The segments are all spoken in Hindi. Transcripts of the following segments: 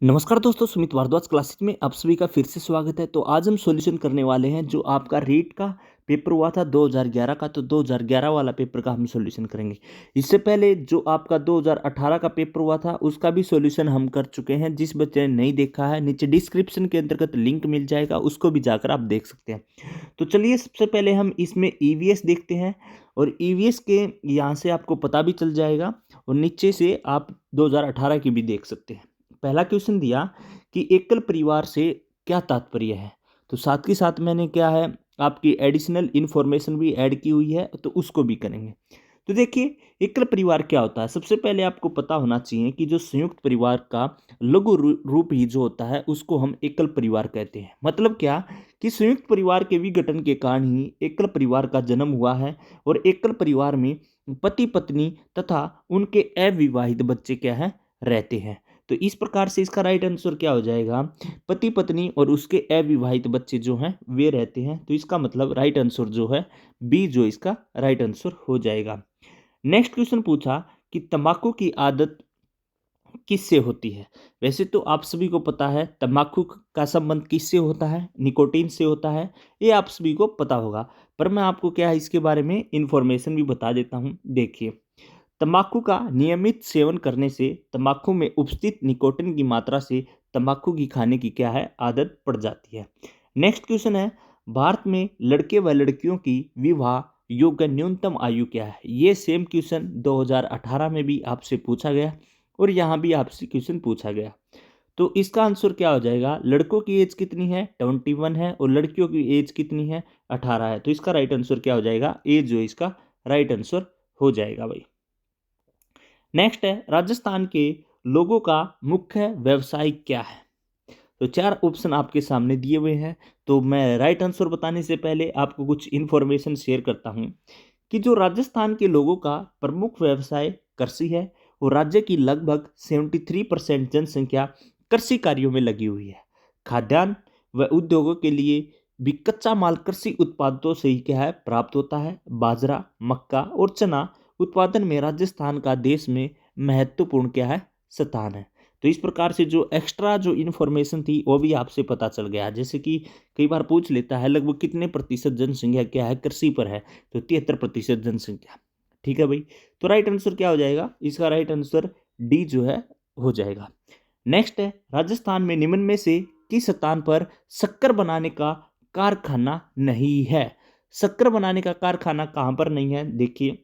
नमस्कार दोस्तों, सुमित भारद्वाज क्लासेस में आप सभी का फिर से स्वागत है। तो आज हम सॉल्यूशन करने वाले हैं जो आपका रीट का पेपर हुआ था 2011 का। तो 2011 वाला पेपर का हम सॉल्यूशन करेंगे। इससे पहले जो आपका 2018 का पेपर हुआ था उसका भी सॉल्यूशन हम कर चुके हैं। जिस बच्चे ने नहीं देखा है, नीचे डिस्क्रिप्शन के अंतर्गत लिंक मिल जाएगा, उसको भी जाकर आप देख सकते हैं। तो चलिए सबसे पहले हम इसमें ईवीएस देखते हैं और ईवीएस के यहाँ से आपको पता भी चल जाएगा और नीचे से आप 2018 की भी देख सकते हैं। पहला क्वेश्चन दिया कि एकल परिवार से क्या तात्पर्य है। तो साथ ही साथ मैंने क्या है आपकी एडिशनल इंफॉर्मेशन भी ऐड की हुई है, तो उसको भी करेंगे। तो देखिए एकल परिवार क्या होता है। सबसे पहले आपको पता होना चाहिए कि जो संयुक्त परिवार का लघु रूप ही जो होता है उसको हम एकल परिवार कहते हैं। मतलब क्या कि संयुक्त परिवार के विघटन के कारण ही एकल परिवार का जन्म हुआ है और एकल परिवार में पति पत्नी तथा उनके अविवाहित बच्चे क्या है रहते हैं। तो इस प्रकार से इसका राइट आंसर क्या हो जाएगा, पति पत्नी और उसके अविवाहित बच्चे जो हैं वे रहते हैं। तो इसका मतलब राइट आंसर जो है बी जो इसका राइट आंसर हो जाएगा। नेक्स्ट क्वेश्चन पूछा कि तंबाकू की आदत किससे होती है। वैसे तो आप सभी को पता है तंबाकू का संबंध किससे होता है, निकोटीन से होता है। ये आप सभी को पता होगा, पर मैं आपको क्या है इसके बारे में इंफॉर्मेशन भी बता देता हूँ। देखिए तंबाकू का नियमित सेवन करने से तंबाकू में उपस्थित निकोटीन की मात्रा से तंबाकू की खाने की क्या है आदत पड़ जाती है। नेक्स्ट क्वेश्चन है भारत में लड़के व लड़कियों की विवाह योग्य न्यूनतम आयु क्या है। ये सेम क्वेश्चन 2018 में भी आपसे पूछा गया और यहाँ भी आपसे क्वेश्चन पूछा गया। तो इसका आंसर क्या हो जाएगा, लड़कों की एज कितनी है 21 है और लड़कियों की एज कितनी है 18 है। तो इसका राइट आंसर क्या हो जाएगा, एज जो इसका राइट आंसर हो जाएगा भाई। नेक्स्ट है राजस्थान के लोगों का मुख्य व्यवसाय क्या है। तो चार ऑप्शन आपके सामने दिए हुए हैं। तो मैं राइट आंसर बताने से पहले आपको कुछ इन्फॉर्मेशन शेयर करता हूं कि जो राजस्थान के लोगों का प्रमुख व्यवसाय कृषि है और राज्य की लगभग 73% जनसंख्या कृषि कार्यों में लगी हुई है। खाद्यान्न व उद्योगों के लिए भी कच्चा माल कृषि उत्पादों से ही क्या है प्राप्त होता है। बाजरा, मक्का और चना उत्पादन में राजस्थान का देश में महत्वपूर्ण क्या है स्थान है। तो इस प्रकार से जो एक्स्ट्रा जो इन्फॉर्मेशन थी वो भी आपसे पता चल गया। जैसे कि कई बार पूछ लेता है लगभग कितने प्रतिशत जनसंख्या क्या है कृषि पर है, तो 73% जनसंख्या। ठीक है भाई। तो राइट आंसर क्या हो जाएगा, इसका राइट आंसर डी जो है हो जाएगा। नेक्स्ट है राजस्थान में निम्न में से किस स्थान पर शक्कर बनाने का कारखाना नहीं है। शक्कर बनाने का कारखाना कहां पर नहीं है, देखिए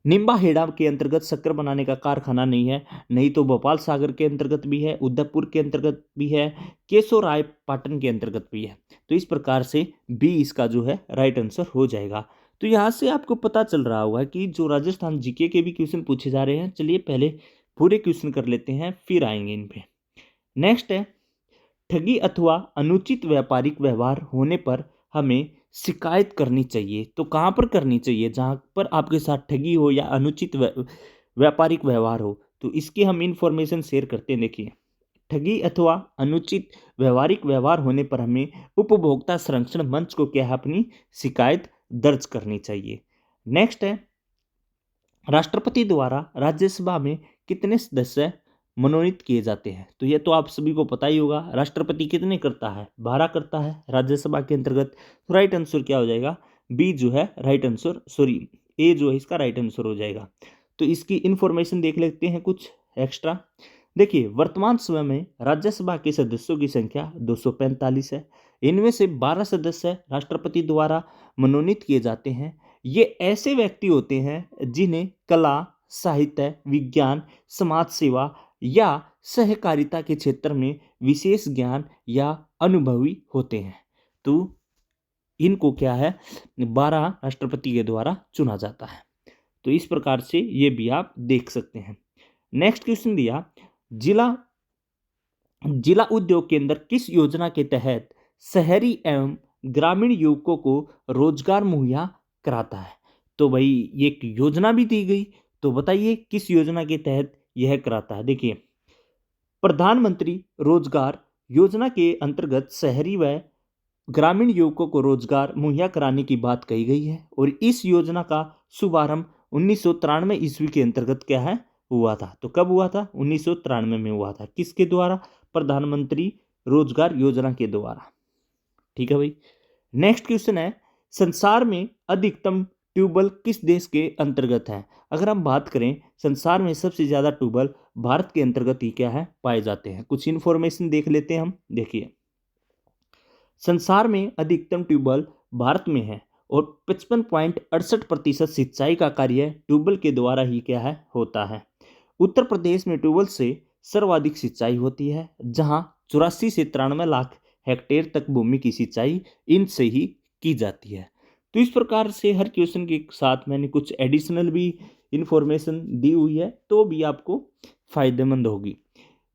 निम्बाहेड़ा के अंतर्गत शक्कर बनाने का कारखाना नहीं है, नहीं तो भोपाल सागर के अंतर्गत भी है, उदयपुर के अंतर्गत भी है, केशोराय पाटन के अंतर्गत भी है। तो इस प्रकार से बी इसका जो है राइट आंसर हो जाएगा। तो यहाँ से आपको पता चल रहा होगा कि जो राजस्थान जीके के भी क्वेश्चन पूछे जा रहे हैं। चलिए पहले पूरे क्वेश्चन कर लेते हैं फिर आएंगे इन पे। नेक्स्ट है ठगी अथवा अनुचित व्यापारिक व्यवहार होने पर हमें शिकायत करनी चाहिए। तो कहाँ पर करनी चाहिए, जहाँ पर आपके साथ ठगी हो या अनुचित व्यापारिक व्यवहार हो। तो इसकी हम इंफॉर्मेशन शेयर करते हैं। देखिए ठगी अथवा अनुचित व्यावहारिक व्यवहार होने पर हमें उपभोक्ता संरक्षण मंच को क्या है अपनी शिकायत दर्ज करनी चाहिए। नेक्स्ट है राष्ट्रपति द्वारा राज्यसभा में कितने सदस्य मनोनीत किए जाते हैं। तो ये तो आप सभी को पता ही होगा, राष्ट्रपति कितने करता है 12 करता है राज्यसभा के अंतर्गत। तो राइट आंसर क्या हो जाएगा, बी जो है राइट आंसर, सॉरी ए जो है इसका राइट आंसर हो जाएगा। तो इसकी इंफॉर्मेशन देख लेते हैं कुछ एक्स्ट्रा। देखिए वर्तमान समय में राज्यसभा के सदस्यों की संख्या 245 है। इनमें से 12 सदस्य राष्ट्रपति द्वारा मनोनीत किए जाते हैं। ये ऐसे व्यक्ति होते हैं जिन्हें कला, साहित्य, विज्ञान, समाज सेवा या सहकारिता के क्षेत्र में विशेष ज्ञान या अनुभवी होते हैं। तो इनको क्या है 12 राष्ट्रपति के द्वारा चुना जाता है। तो इस प्रकार से ये भी आप देख सकते हैं। नेक्स्ट क्वेश्चन दिया जिला जिला उद्योग केंद्र किस योजना के तहत शहरी एवं ग्रामीण युवकों को रोजगार मुहैया कराता है। तो भाई ये एक योजना भी दी गई, तो बताइए किस योजना के तहत यह कराता है। देखिए प्रधानमंत्री रोजगार योजना के अंतर्गत शहरी व ग्रामीण युवकों को रोजगार मुहैया कराने की बात कही गई है और इस योजना का शुभारंभ 1993 ईस्वी के अंतर्गत क्या है हुआ था। तो कब हुआ था? 1993 में हुआ था। किसके द्वारा? प्रधानमंत्री रोजगार योजना के द्वारा। ठीक है भाई। नेक्स्ट क्वेश्चन है, संसार में अधिकतम ट्यूबवेल किस देश के अंतर्गत है? अगर हम बात करें संसार में सबसे ज्यादा ट्यूबवेल भारत के अंतर्गत ही क्या है पाए जाते हैं। कुछ इंफॉर्मेशन देख लेते हैं हम। देखिए, संसार में अधिकतम ट्यूबवेल भारत में है और 55.68% सिंचाई का कार्य ट्यूबवेल के द्वारा ही क्या है होता है। उत्तर प्रदेश में ट्यूबवेल से सर्वाधिक सिंचाई होती है, जहां 84 से 93 लाख हेक्टेयर तक भूमि की सिंचाई इनसे ही की जाती है। तो इस प्रकार से हर क्वेश्चन के साथ मैंने कुछ एडिशनल भी इंफॉर्मेशन दी हुई है, तो भी आपको फायदेमंद होगी।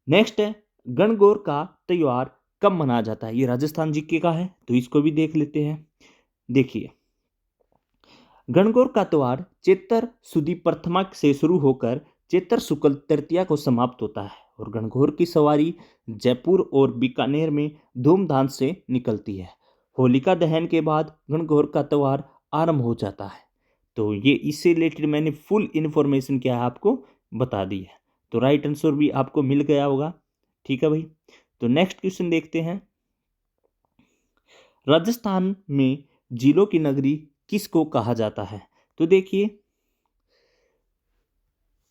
नेक्स्ट है, गणगौर का त्योहार कब मनाया जाता है? ये राजस्थान जीके का है, तो इसको भी देख लेते हैं। देखिए, गणगौर का त्योहार चैत्र सुदी प्रथमा से शुरू होकर चैत्र शुक्ल तृतीया को समाप्त होता है और गणगौर की सवारी जयपुर और बीकानेर में धूमधाम से निकलती है। होलिका दहन के बाद गणगौर का त्योहार आरंभ हो जाता है। तो ये इससे रिलेटेड मैंने फुल इन्फॉर्मेशन क्या है आपको बता दी है। तो राइट आंसर भी आपको मिल गया होगा। ठीक है भाई। तो नेक्स्ट क्वेश्चन देखते हैं, राजस्थान में झीलों की नगरी किसको कहा जाता है? तो देखिए,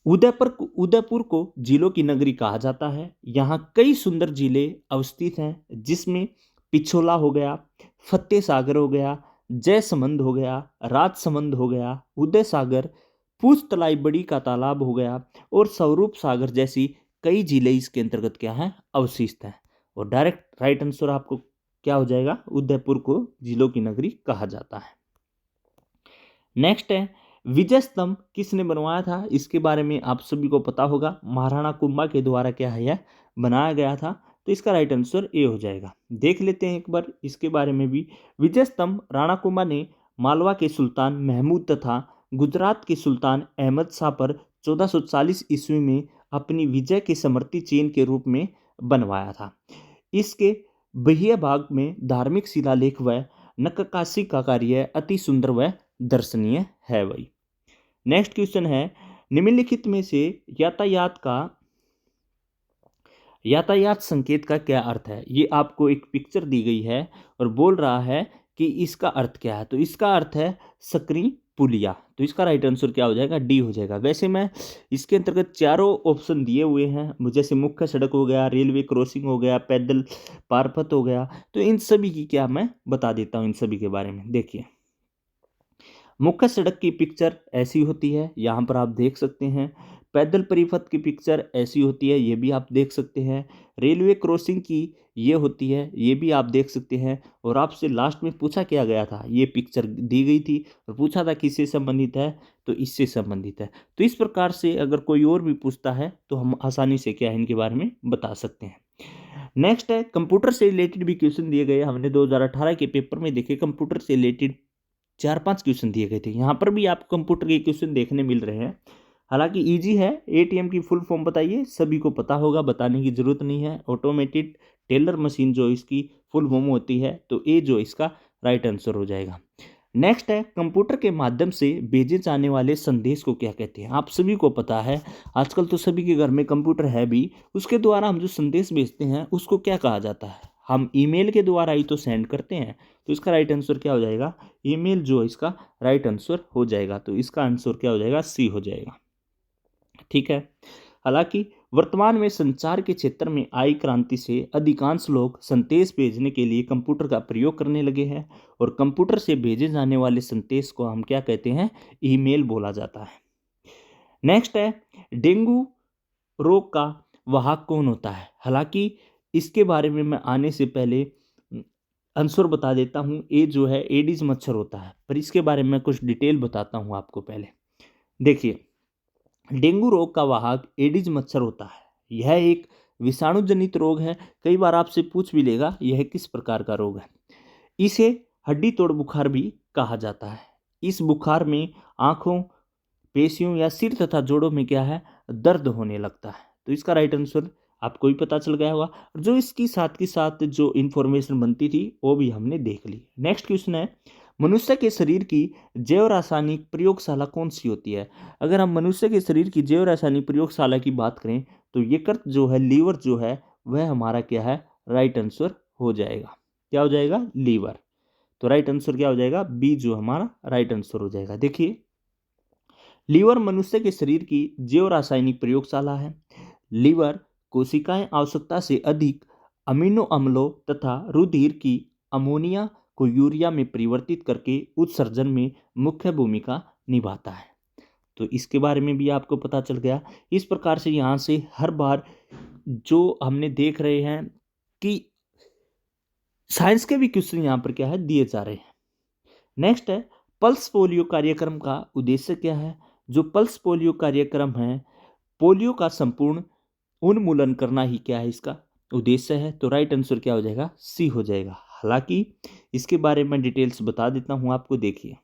उदयपुर को झीलों की नगरी कहा जाता है। यहाँ कई सुंदर झीलें अवस्थित हैं, जिसमें पिछोला हो गया, फतेह सागर हो गया, जयसमंद हो गया, राजसमंद हो गया, उदय सागर, पूछतलाई बड़ी का तालाब हो गया और स्वरूप सागर जैसी कई झीलें इसके अंतर्गत क्या हैं अवशिष्ट हैं। और डायरेक्ट राइट आंसर आपको क्या हो जाएगा? उदयपुर को झीलों की नगरी कहा जाता है। नेक्स्ट है, विजय स्तंभ किसने बनवाया था? इसके बारे में आप सभी को पता होगा, महाराणा कुंभा के द्वारा क्या है यह बनाया गया था। तो इसका राइट आंसर ए हो जाएगा। देख लेते हैं एक बार इसके बारे में भी। विजय स्तंभ राणा कुंभा ने मालवा के सुल्तान महमूद तथा गुजरात के सुल्तान अहमद शाह पर 1440 ईस्वी में अपनी विजय के समर्थी चिन्ह के रूप में बनवाया था। इसके बाह्य भाग में धार्मिक शिलालेख व नक्काशी का कार्य अति सुंदर व दर्शनीय है भाई। नेक्स्ट क्वेश्चन है, निम्नलिखित में से यातायात संकेत का क्या अर्थ है? ये आपको एक पिक्चर दी गई है और बोल रहा है कि इसका अर्थ क्या है। तो इसका अर्थ है सकरी पुलिया। तो इसका राइट आंसर क्या हो जाएगा? डी हो जाएगा। वैसे मैं इसके अंतर्गत चारों ऑप्शन दिए हुए हैं, जैसे मुख्य सड़क हो गया, रेलवे क्रॉसिंग हो गया, पैदल पारपथ हो गया। तो इन सभी की क्या मैं बता देता हूँ इन सभी के बारे में। देखिए, मुख्य सड़क की पिक्चर ऐसी होती है, यहाँ पर आप देख सकते हैं। पैदल परिपथ की पिक्चर ऐसी होती है, ये भी आप देख सकते हैं। रेलवे क्रॉसिंग की ये होती है, ये भी आप देख सकते हैं। और आपसे लास्ट में पूछा क्या गया था, ये पिक्चर दी गई थी और पूछा था किससे संबंधित है, तो इससे संबंधित है। तो इस प्रकार से अगर कोई और भी पूछता है तो हम आसानी से क्या है इनके बारे में बता सकते हैं। नेक्स्ट है, कंप्यूटर से रिलेटेड भी क्वेश्चन दिए गए। हमने 2018 के पेपर में देखे कंप्यूटर से रिलेटेड 4-5 क्वेश्चन दिए गए थे। यहाँ पर भी आपको कंप्यूटर के क्वेश्चन देखने मिल रहे हैं। हालांकि इजी है। एटीएम की फुल फॉर्म बताइए, सभी को पता होगा, बताने की जरूरत नहीं है। ऑटोमेटेड टेलर मशीन जो इसकी फुल फॉर्म होती है, तो ए जो इसका राइट आंसर हो जाएगा। नेक्स्ट है, कंप्यूटर के माध्यम से भेजे जाने वाले संदेश को क्या कहते हैं? आप सभी को पता है, आजकल तो सभी के घर में कंप्यूटर है भी। उसके द्वारा हम जो संदेश भेजते हैं उसको क्या कहा जाता है? हम ईमेल के द्वारा ही तो सेंड करते हैं। तो इसका राइट आंसर क्या हो जाएगा? ईमेल जो इसका राइट आंसर हो जाएगा। तो इसका आंसर क्या हो जाएगा? सी हो जाएगा। ठीक है। हालांकि वर्तमान में संचार के क्षेत्र में आई क्रांति से अधिकांश लोग संदेश भेजने के लिए कंप्यूटर का प्रयोग करने लगे हैं और कंप्यूटर से भेजे जाने वाले संदेश को हम क्या कहते हैं? ईमेल बोला जाता है। नेक्स्ट है, डेंगू रोग का वाहक कौन होता है? हालांकि इसके बारे में मैं आने से पहले आंसर बता देता हूँ। ए जो है एडिस मच्छर होता है, पर इसके बारे में कुछ डिटेल बताता हूँ आपको पहले। देखिए, डेंगू रोग का वाहक एडिस मच्छर होता है। यह एक विषाणु जनित रोग है। कई बार आपसे पूछ भी लेगा यह किस प्रकार का रोग है। इसे हड्डी तोड़ बुखार भी कहा जाता है। इस बुखार में आंखों, पेशियों या सिर तथा जोड़ों में क्या है? दर्द होने लगता है। तो इसका राइट आंसर आपको भी पता चल गया होगा। जो इसकी साथ के साथ जो इन्फॉर्मेशन बनती थी वो भी हमने देख ली। नेक्स्ट क्वेश्चन है, मनुष्य के शरीर की जैव रासायनिक प्रयोगशाला कौन सी होती है? अगर हम मनुष्य के शरीर की जैव रासायनिक प्रयोगशाला की बात करें तो यकृत जो है, लीवर जो है, वह हमारा क्या है, राइट आंसर हो जाएगा। क्या हो जाएगा? लीवर। तो राइट आंसर क्या हो जाएगा? बी जो हमारा राइट आंसर हो जाएगा। देखिए, लीवर मनुष्य के शरीर की जैव रासायनिक प्रयोगशाला है। लीवर कोशिकाएं आवश्यकता से अधिक अमीनो अम्लों तथा रुधिर की अमोनिया को यूरिया में परिवर्तित करके उत्सर्जन में मुख्य भूमिका निभाता है। तो इसके बारे में भी आपको पता चल गया। इस प्रकार से यहाँ से हर बार जो हमने देख रहे हैं कि साइंस के भी क्वेश्चन यहाँ पर क्या है, दिए जा रहे हैं। नेक्स्ट है, पल्स पोलियो कार्यक्रम का उद्देश्य क्या है? जो पल्स पोलियो कार्यक्रम है, पोलियो का संपूर्ण उन्मूलन करना ही क्या है, इसका उद्देश्य है। तो राइट आंसर क्या हो जाएगा? सी हो जाएगा। हालांकि इसके बारे में डिटेल्स बता देता हूं आपको। देखिए,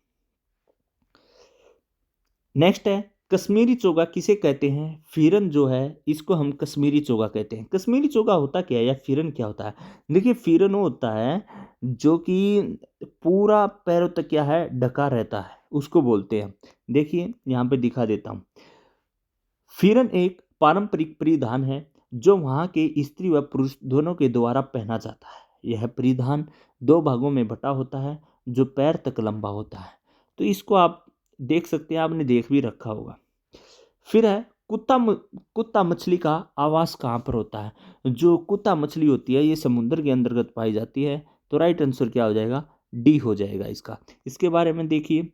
नेक्स्ट है, कश्मीरी चोगा किसे कहते हैं? फिरन जो है, इसको हम कश्मीरी चोगा कहते हैं। कश्मीरी चोगा होता क्या है या फिरन क्या होता है? देखिए, फिरन वो होता है जो कि पूरा पैरों तक क्या है, ढका रहता है, उसको बोलते हैं। देखिए, यहाँ पे दिखा देता हूँ। फिरन एक पारंपरिक परिधान है जो वहाँ के स्त्री व पुरुष दोनों के द्वारा पहना जाता है। यह परिधान दो भागों में बटा होता है जो पैर तक लंबा होता है। तो इसको आप देख सकते हैं, आपने देख भी रखा होगा। फिर है, कुत्ता मछली का आवास कहाँ पर होता है? जो कुत्ता मछली होती है, ये समुद्र के अंतर्गत पाई जाती है। तो राइट आंसर क्या हो जाएगा? डी हो जाएगा इसका। इसके बारे में देखिए,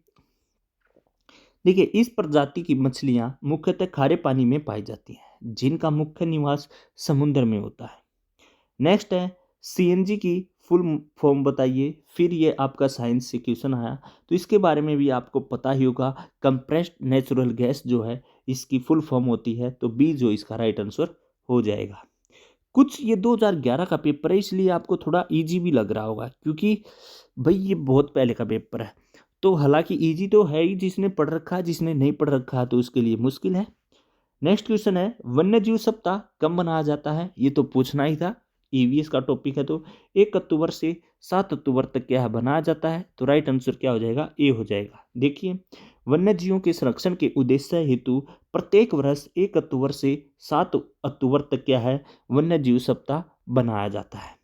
इस प्रजाति की मछलियां मुख्यतः खारे पानी में पाई जाती हैं, जिनका मुख्य निवास समुद्र में होता है। नेक्स्ट है, सीएनजी की फुल फॉर्म बताइए। फिर ये आपका साइंस से क्वेश्चन आया, तो इसके बारे में भी आपको पता ही होगा। कंप्रेस्ड नेचुरल गैस जो है, इसकी फुल फॉर्म होती है। तो बी जो इसका राइट आंसर हो जाएगा। कुछ ये 2011 का पेपर है, इसलिए आपको थोड़ा इजी भी लग रहा होगा, क्योंकि भाई ये बहुत पहले का पेपर है। तो हालांकि इजी तो है ही, जिसने पढ़ रखा है, जिसने नहीं पढ़ रखा है तो उसके लिए मुश्किल है। नेक्स्ट क्वेश्चन है, वन्य जीव सप्ताह कब मनाया जाता है? ये तो पूछना ही था, ईवीएस का टॉपिक है। तो 1 अक्टूबर से 7 अक्टूबर तक क्या है, बनाया जाता है। तो राइट आंसर क्या हो जाएगा? ए हो जाएगा। देखिए, वन्य जीवों के संरक्षण के उद्देश्य हेतु प्रत्येक वर्ष 1 अक्टूबर से 7 अक्टूबर तक क्या है, वन्य जीव सप्ताह बनाया जाता है।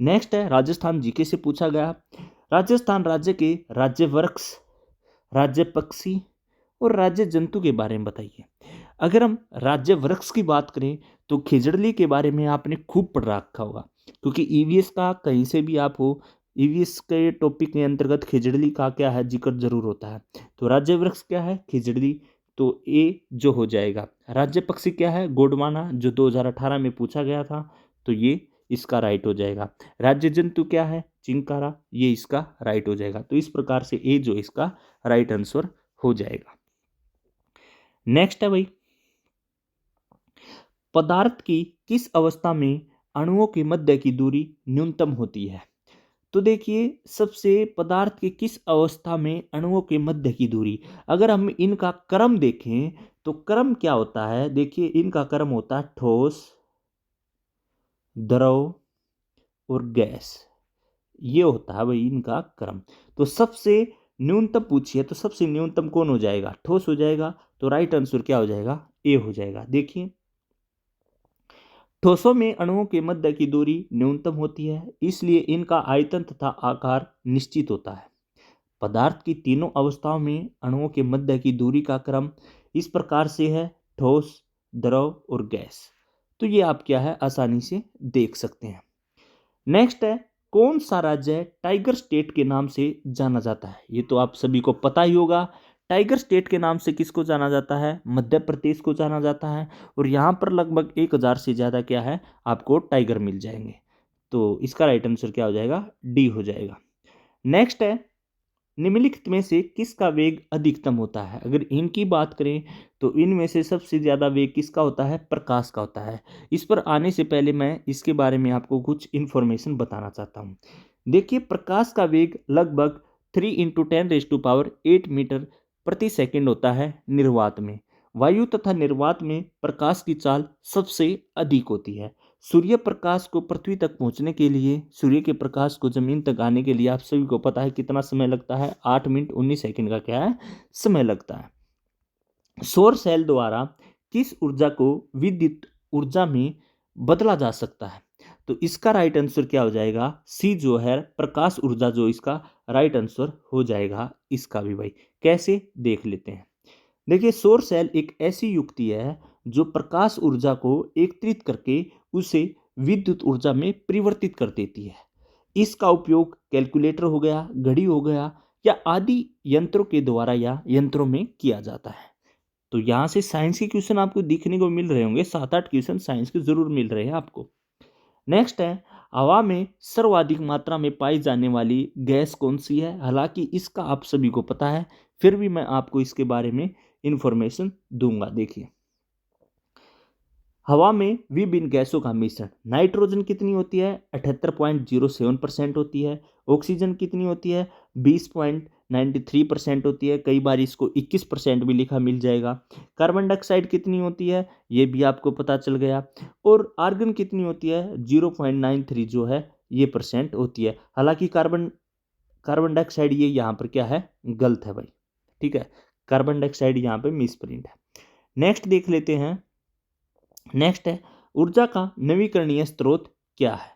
नेक्स्ट है, राजस्थान जीके से पूछा गया। राजस्थान राज्य के राज्य वृक्ष, राज्य पक्षी और राज्य जंतु के बारे में बताइए। अगर हम राज्य वृक्ष की बात करें तो खिजड़ली के बारे में आपने खूब पढ़ रखा होगा, क्योंकि ईवीएस का कहीं से भी आप हो, ईवीएस के टॉपिक के अंतर्गत खिजड़ली का क्या है, जिक्र जरूर होता है। तो राज्य वृक्ष क्या है? खिजड़ली। तो ए जो हो जाएगा। राज्य पक्षी क्या है? गोंडवाना, जो 2018 में पूछा गया था। तो ये इसका राइट हो जाएगा। राज्य जंतु क्या है? चिंकारा, ये इसका राइट हो जाएगा। तो इस प्रकार से ए जो इसका राइट आंसर हो जाएगा। नेक्स्ट है भाई, पदार्थ की किस अवस्था में अणुओं के मध्य की दूरी न्यूनतम होती है? तो देखिए, सबसे पदार्थ के किस अवस्था में अणुओं के मध्य की दूरी, अगर हम इनका क्रम देखें तो क्रम क्या होता है? देखिए, इनका क्रम होता है ठोस, द्रव और गैस। ये होता है भाई इनका क्रम। तो सबसे न्यूनतम पूछिए तो सबसे न्यूनतम कौन हो जाएगा? ठोस हो जाएगा। तो राइट आंसर क्या हो जाएगा? ए हो जाएगा। देखिए, ठोसों में अणुओं के मध्य की दूरी न्यूनतम होती है, इसलिए इनका आयतन तथा आकार निश्चित होता है। पदार्थ की तीनों अवस्थाओं में अणुओं के मध्य की दूरी का क्रम इस प्रकार से है: ठोस, द्रव और गैस। तो ये आप क्या है, आसानी से देख सकते हैं। नेक्स्ट है, कौन सा राज्य टाइगर स्टेट के नाम से जाना जाता है? ये तो आप सभी को पता ही होगा। टाइगर स्टेट के नाम से किसको जाना जाता है? मध्य प्रदेश को जाना जाता है। और यहाँ पर लगभग 1000 से ज़्यादा क्या है, आपको टाइगर मिल जाएंगे। तो इसका राइट आंसर क्या हो जाएगा? डी हो जाएगा। नेक्स्ट है, निम्नलिखित में से किसका वेग अधिकतम होता है? अगर इनकी बात करें तो इनमें से सबसे ज़्यादा वेग किसका होता है? प्रकाश का होता है। इस पर आने से पहले मैं इसके बारे में आपको कुछ इन्फॉर्मेशन बताना चाहता हूँ। देखिए, प्रकाश का वेग लगभग 3 × 10⁸ मीटर प्रति सेकंड होता है निर्वात में। वायु तथा निर्वात में प्रकाश की चाल सबसे अधिक होती है। सूर्य प्रकाश को पृथ्वी तक पहुंचने के लिए, सूर्य के प्रकाश को जमीन तक आने के लिए आप सभी को पता है कितना समय लगता है, 8 मिनट 19 सेकंड का क्या है समय लगता है। सौर सेल द्वारा किस ऊर्जा को विद्युत ऊर्जा में बदला जा सकता है? तो इसका राइट आंसर क्या हो जाएगा, सी जो है प्रकाश ऊर्जा, जो इसका राइट आंसर हो जाएगा इसका भी भाई। कैसे देख लेते हैं। देखिए, सौर सेल एक ऐसी युक्ति है जो प्रकाश ऊर्जा को एकत्रित करके उसे विद्युत ऊर्जा में परिवर्तित कर देती है। इसका उपयोग कैलकुलेटर हो गया, घड़ी हो गया या आदि यंत्रों के द्वारा या यंत्रों में किया जाता है। तो यहाँ से साइंस के क्वेश्चन आपको दिखने को मिल रहे होंगे, 7-8 क्वेश्चन साइंस के जरूर मिल रहे हैं आपको। नेक्स्ट है, हवा में सर्वाधिक मात्रा में पाई जाने वाली गैस कौन सी है? हालांकि इसका आप सभी को पता है, फिर भी मैं आपको इसके बारे में इंफॉर्मेशन दूंगा। देखिए, हवा में विभिन्न गैसों का मिश्रण, नाइट्रोजन कितनी होती है? 78.07% होती है। ऑक्सीजन कितनी होती है? 20.93% होती है। कई बार इसको 21% भी लिखा मिल जाएगा। कार्बन डाइऑक्साइड कितनी होती है? ये भी आपको पता चल गया। और आर्गन कितनी होती है? 0.93 जो है ये परसेंट होती है। हालांकि कार्बन डाइऑक्साइड ये यहाँ पर क्या है, गलत है भाई, ठीक है। कार्बन डाइऑक्साइड यहाँ पे मिसप्रिंट है। नेक्स्ट देख लेते हैं। नेक्स्ट है, ऊर्जा का नवीकरणीय स्रोत क्या है?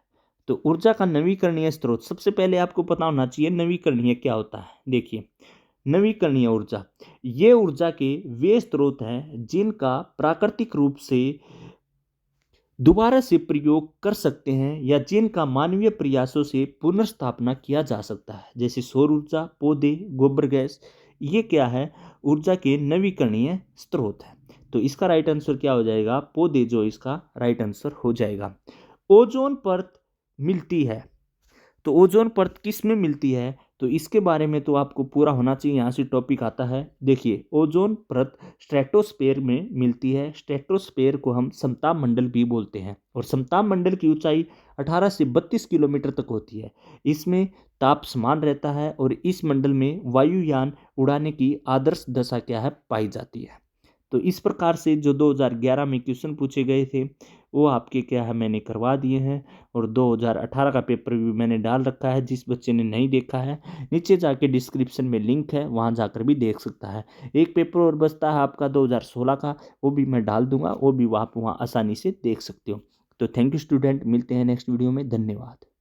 तो ऊर्जा का नवीकरणीय स्रोत, सबसे पहले आपको पता होना चाहिए नवीकरणीय क्या होता है। देखिए, नवीकरणीय ऊर्जा, ये ऊर्जा के वे स्रोत हैं जिनका प्राकृतिक रूप से दोबारा से प्रयोग कर सकते हैं या जिनका मानवीय प्रयासों से पुनर्स्थापना किया जा सकता है, जैसे सौर ऊर्जा, पौधे, गोबर गैस। ये क्या है, ऊर्जा के नवीकरणीय स्रोत है। तो इसका राइट आंसर क्या हो जाएगा, पौधे जो इसका राइट आंसर हो जाएगा। ओजोन परत मिलती है, तो ओजोन परत किस में मिलती है? तो इसके बारे में तो आपको पूरा होना चाहिए, यहाँ से टॉपिक आता है। देखिए, ओजोन परत स्ट्रेटोस्फेयर में मिलती है। स्ट्रेटोस्फेयर को हम समताप मंडल भी बोलते हैं और समताप मंडल की ऊंचाई 18 से 32 किलोमीटर तक होती है। इसमें ताप समान रहता है और इस मंडल में वायुयान उड़ाने की आदर्श दशा क्या है, पाई जाती है। तो इस प्रकार से जो 2011 में क्वेश्चन पूछे गए थे वो आपके क्या है मैंने करवा दिए हैं, और 2018 का पेपर भी मैंने डाल रखा है। जिस बच्चे ने नहीं देखा है, नीचे जाके डिस्क्रिप्शन में लिंक है, वहाँ जाकर भी देख सकता है। एक पेपर और बचता है आपका 2016 का, वो भी मैं डाल दूंगा, वो भी आप वहाँ आसानी से देख सकते हो। तो थैंक यू स्टूडेंट, मिलते हैं नेक्स्ट वीडियो में। धन्यवाद।